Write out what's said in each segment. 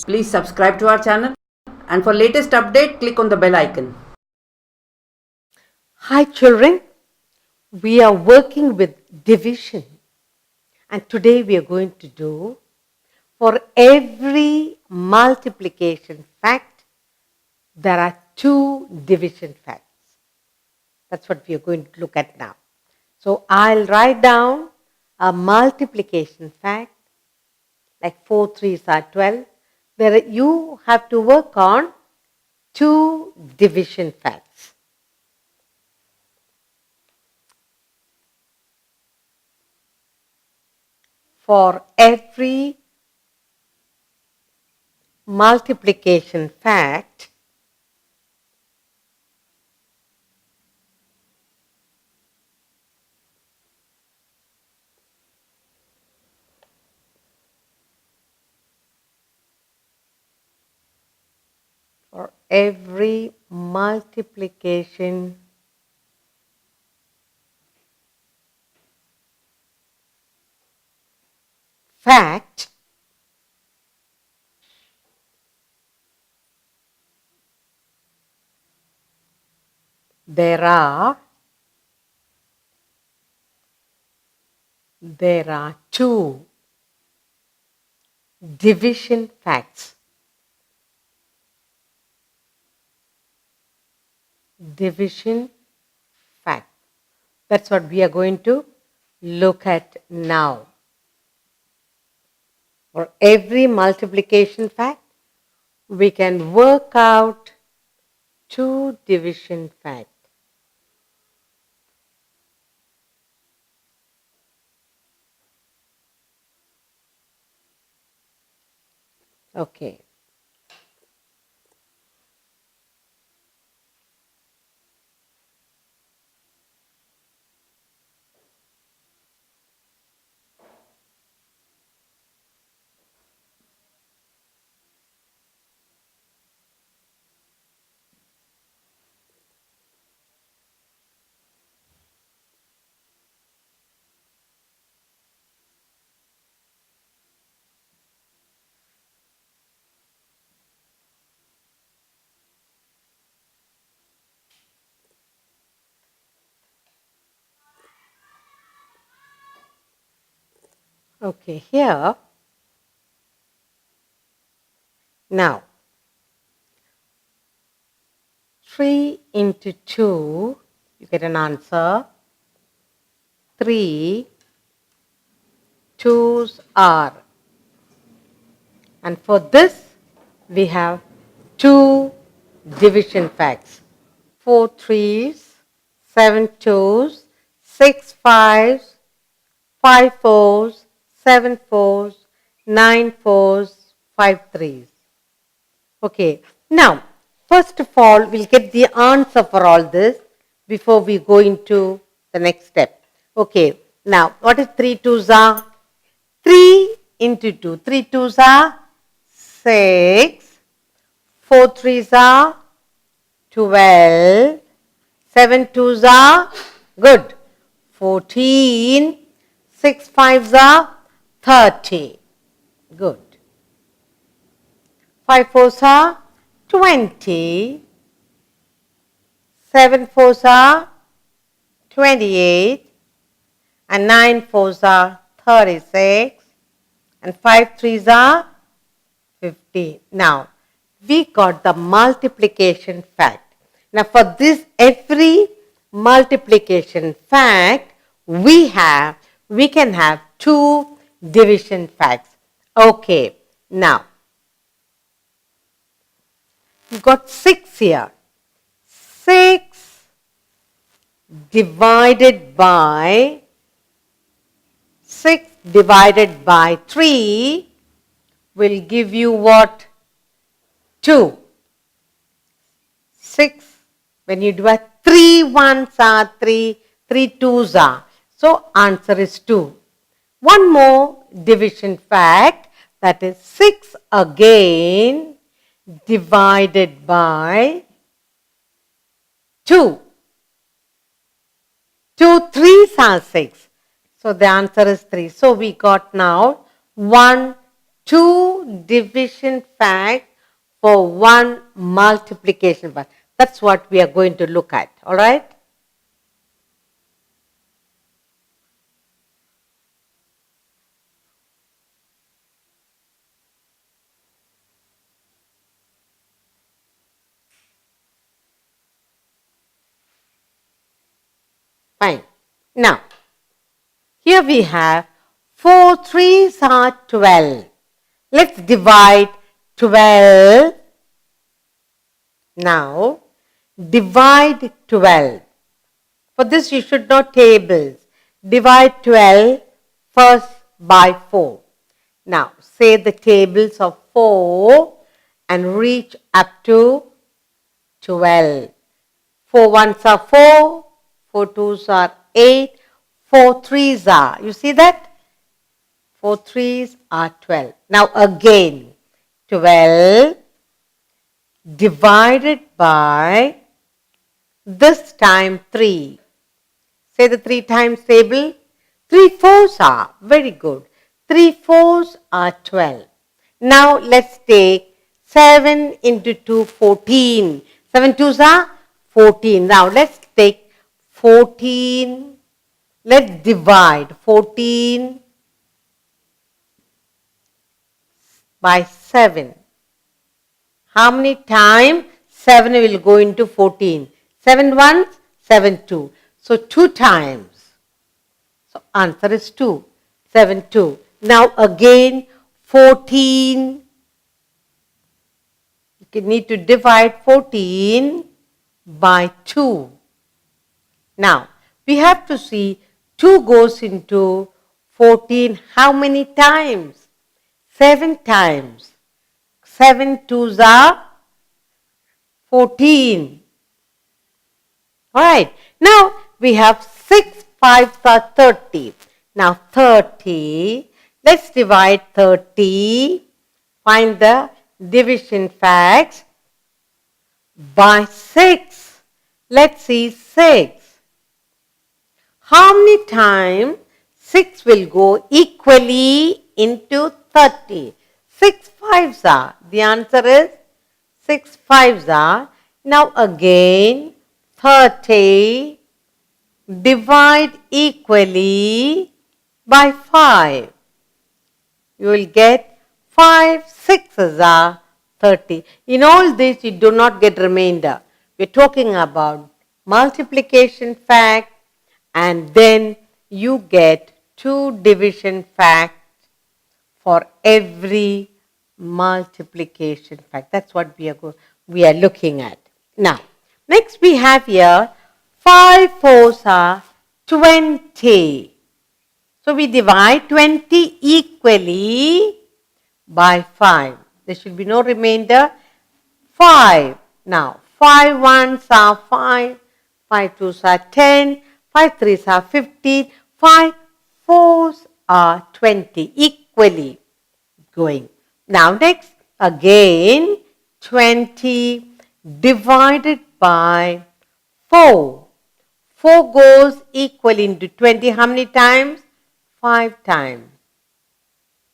Please subscribe to our channel, and for latest update, click on the bell icon. Hi children, we are working with division, and today we are going to do, for every multiplication fact there are two division facts. That's what we are going to look at now. So I'll write down a multiplication fact like 4 3s are 12. There you have to work on two division facts. For every multiplication fact, for every multiplication fact, there are two division facts. Division fact. That's what we are going to look at now. For every multiplication fact, we can work out two division facts. Okay. Okay, here, now, 3 into 2, you get an answer. 3 2s are. And for this, we have two division facts. 4 3s, 7 2s, 6 5s, 5 4s, 7 4s, 9 4s, 5 3s. Okay, now, first of all, we'll get the answer for all this before we go into the next step. Okay, now, what is 3 2s are? 3 into 2. 3 2s are 6. 4 3s are 12. 7 2s are good. 14. 6 5s are 30. Good. 5 4s are 20. 7 4s are 28. And 9 4s are 36. And 5 3s are 15. Now, we got the multiplication fact. Now, for this every multiplication fact, we can have two division facts. Okay, now, you got 6 here. 6 divided by 3 will give you what? 2. 6, when you do a 3 1s are 3, 3 2s are. So, answer is 2. One more division fact, that is 6 again divided by 2. 2 3s are 6. So, the answer is 3. So, we got now 1 2 division facts for 1 multiplication fact. That's what we are going to look at, all right? Fine. Now, here we have 4 3s are 12. Let's divide 12. Now, divide 12. For this, you should know tables. Divide 12 first by 4. Now, say the tables of 4 and reach up to 12. 4 ones are 4, 4 twos are 8, 4 threes are, you see that? 4 threes are 12. Now again, 12 divided by this time 3. Say the 3 times table. 3 fours are, very good. 3 fours are 12. Now let's take 7 into 2, 14. 7 twos are 14. Now let's take 14. Let's divide 14 by 7. How many times 7 will go into 14? 7 ones, 7 2. So 2 times. So answer is 2. 7 2. Now again 14. You need to divide 14 by 2. Now we have to see 2 goes into 14 how many times? 7 times. 7 twos are 14. Alright, now we have 6 fives are 30. Now 30, let's divide 30, find the division facts by 6. Let's see 6. How many times 6 will go equally into 30? 6 fives are. The answer is 6 fives are. Now again 30 divide equally by 5. You will get 5 sixes are 30. In all this you do not get remainder. We are talking about multiplication fact and then you get 2 division facts for every multiplication fact. That's what we are looking at. Now, next we have here 5 fours are 20. So we divide 20 equally by 5. There should be no remainder. 5. Now 5 ones are 5, 5 twos are 10, 5 threes are 15, 5 fours are 20 equally going. Now next again 20 divided by 4. 4 goes equal into 20 how many times? 5 times.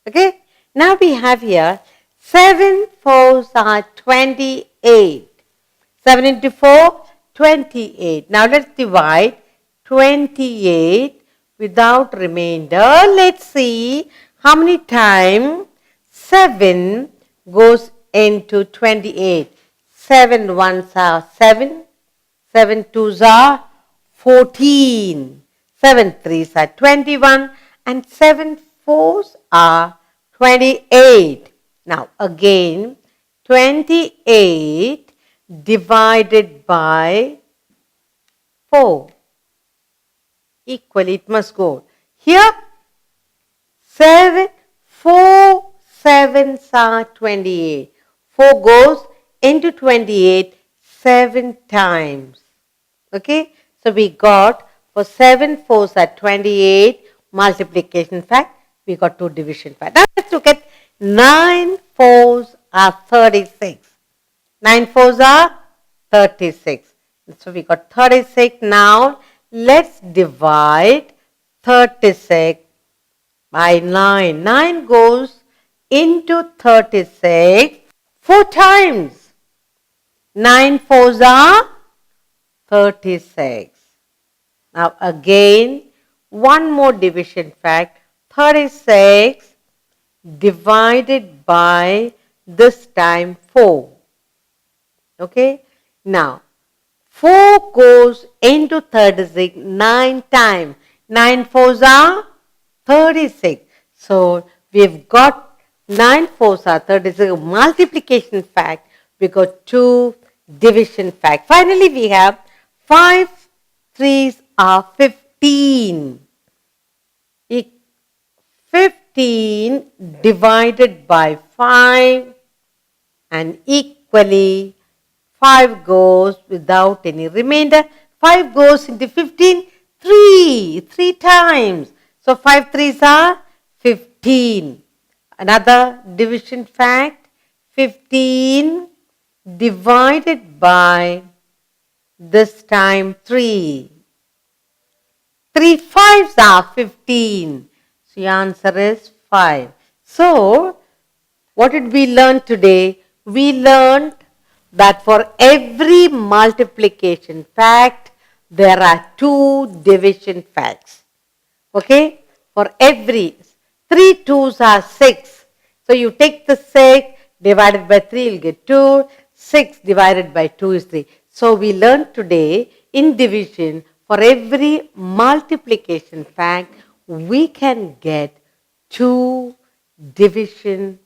Okay. Now we have here 7 fours are 28. 7 into 4, 28. Now let's divide 28 without remainder. Let's see how many times 7 goes into 28. 7 ones are 7. 7 twos are 14. 7 threes are 21. And 7 fours are 28. Now again 28 divided by 4. Equally it must go. Here 4 sevens are 28. 4 goes into 28 7 times. Okay. So we got for 7 fours are 28 multiplication fact. We got 2 division fact. Now let's look at 9 fours are 36. 9 fours are 36. So we got 36. Now let's divide 36 by 9. 9 goes into 36 4 times. 9 fours are 36. Now again, one more division fact. 36 divided by this time 4. Okay. Now 4 goes into 36 9 times. 9 fours are 36. So we've got 9 fours are 36. Multiplication fact. We got 2 division fact. Finally we have 5 threes are 15. 15 divided by 5 and equally 5 goes without any remainder. 5 goes into 15 3 times. So 5 threes are 15. Another division fact, 15 divided by this time 3. 3 fives are 15. So the answer is 5. So what did we learn today? We learned that for every multiplication fact, there are 2 division facts. Okay? For every 3 twos are 6. So you take the 6 divided by 3, you'll get 2. 6 divided by 2 is 3. So we learned today in division, for every multiplication fact, we can get 2 division